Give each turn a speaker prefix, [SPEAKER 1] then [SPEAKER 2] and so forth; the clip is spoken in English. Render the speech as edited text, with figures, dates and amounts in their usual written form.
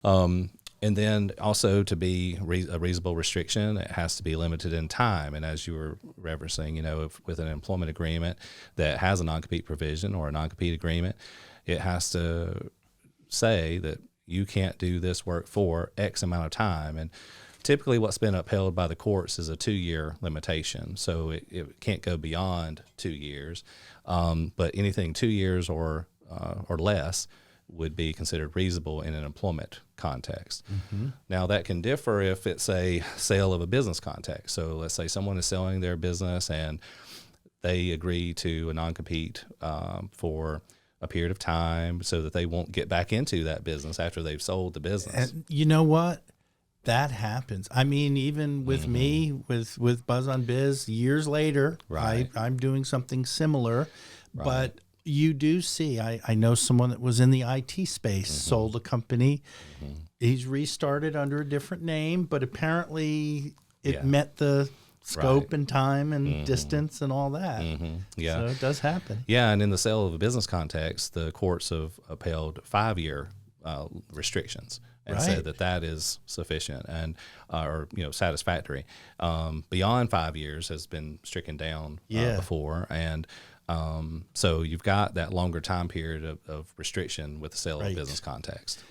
[SPEAKER 1] And then also to be a reasonable restriction, it has to be limited in time. And as you were referencing, if with an employment agreement that has a non-compete provision or a non-compete agreement, it has to say that you can't do this work for X amount of time. And typically what's been upheld by the courts is a 2-year limitation. So it can't go beyond 2 years. But anything 2 years or less would be considered reasonable in an employment context. Now that can differ if it's a sale of a business context. So let's say someone is selling their business and they agree to a non-compete for a period of time so that they won't get back into that business after they've sold the business.
[SPEAKER 2] And you know what? That happens. I mean, even with me, with Buzz on Biz, years later,
[SPEAKER 1] Right.
[SPEAKER 2] I'm doing something similar. But you do see, I know someone that was in the IT space, sold a company. He's restarted under a different name, but apparently it met the scope and time and distance and all that.
[SPEAKER 1] Yeah.
[SPEAKER 2] So it does happen.
[SPEAKER 1] Yeah, and in the sale of a business context, the courts have upheld 5-year restrictions and said that is sufficient and or satisfactory. Beyond 5 years has been stricken down before, and so you've got that longer time period of restriction with the sale of business context.